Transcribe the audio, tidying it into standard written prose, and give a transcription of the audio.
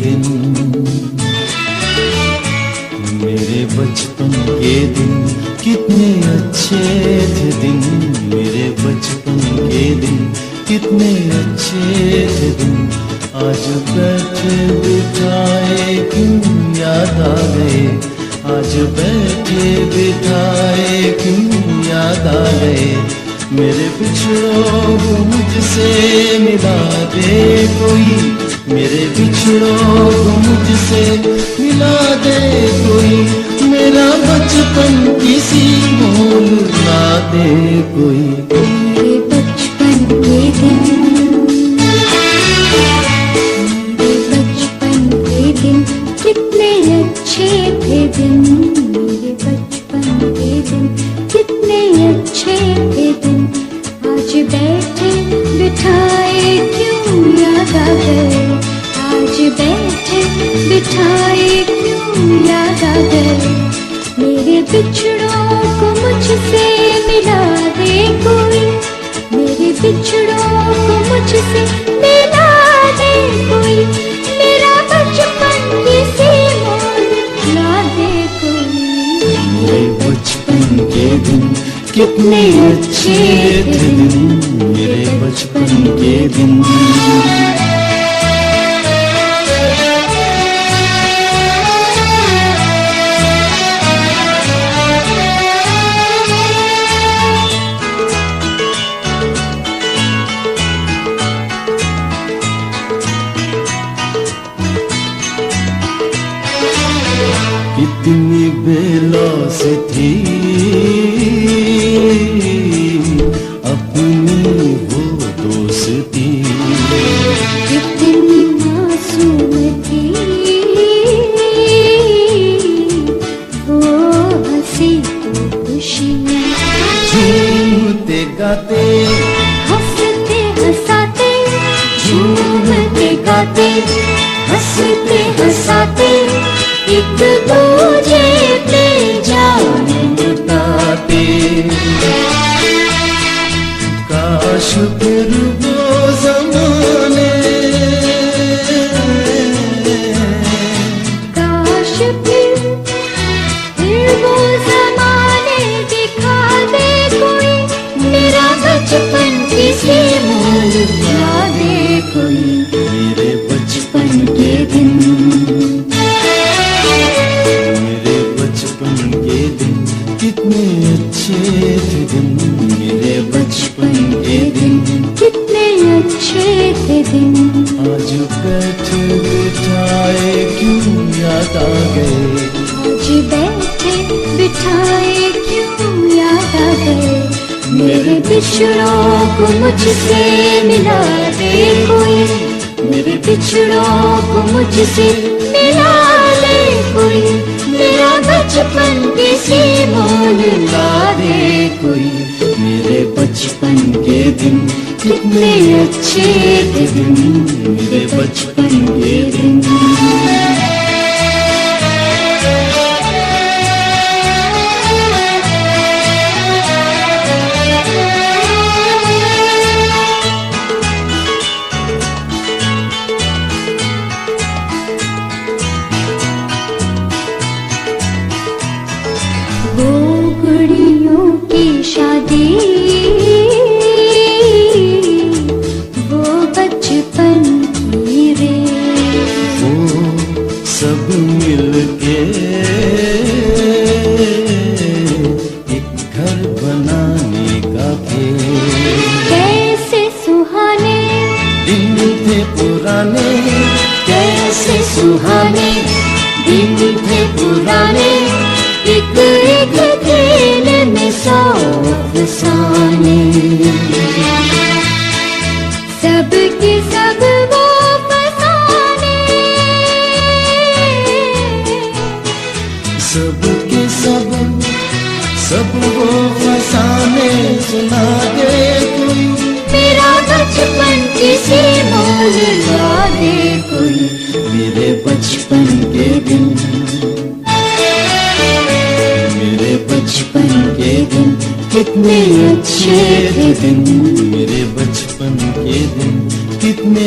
दिन, मेरे बचपन के दिन कितने अच्छे थे दिन, मेरे बचपन के दिन कितने अच्छे थे दिन। आज बैठे बिठाए क्यों याद आ गए, आज बैठे बिठाए क्यों याद आ गए। मेरे बिछड़ों को मुझसे मिला दे कोई, मेरे बिछड़ों को मुझसे मिला दे कोई, मेरा बचपन किसी मोल ला दे कोई। मेरे बचपन के दिन, मेरे बचपन के दिन कितने अच्छे थे दिन, मेरे बचपन के दिन कितने अच्छे थे दिन। आज बैठे बिठाए क्यों याद आ गए, आज बैठे बिठाए क्यों याद आ गए। मेरे बिछड़ों को मुझसे मिला दे कोई, मेरे बिछड़ों को मुझसे मिला दे कोई, मेरा बचपन किसी मोल ला दे कोई। मेरे बचपन के दिन कितने अच्छे थे दिन, मेरे बचपन के दिन। कितनी बेलौस थी अपनी वो दोस्ती, कितनी मासूम थी वो हंसी तो खुशियाँ। झूमते गाते हंसते हंसाते, झूमते गाते हंसते हंसाते, एक दूजे पे जान लुटाते। काश फिर वो ज़माने, काश फिर वो ज़माने दिखा दे कोई, मेरा बचपन किसी मोल ला दे कोई। मेरे बचपन के दिन, मेरे बचपन के दिन कितने अच्छे थे दिन, मेरे बचपन के दिन कितने अच्छे थे दिन। आज बैठे बिठाए क्यों याद आ गए, आज बैठे बिठाए क्यों याद आ गए। मेरे बिछड़ों को मुझसे मिला दे कोई, मेरे बिछड़ों को मुझसे मिला दे कोई, मेरा बचपन किसी मोल ला दे कोई। मेरे बचपन के दिन कितने अच्छे थे दिन, मेरे बचपन के दिन। वो घड़ियों की शादी, वो बचपन की रे, वो सब मिलके एक घर बनाने का खेल। कैसे सुहाने दिन थे पुराने, कैसे सुहाने दिन थे पुराने, एक एक खेल में 100 अफसाने। सब के सब वो फसाने, सब के सब वो फसाने सुना दे कोई, मेरा बचपन किसी मोल ला दे कोई। मेरे बचपन के दिन, मेरे बचपन के दिन कितने अच्छे थे दिन, मेरे बचपन के दिन कितने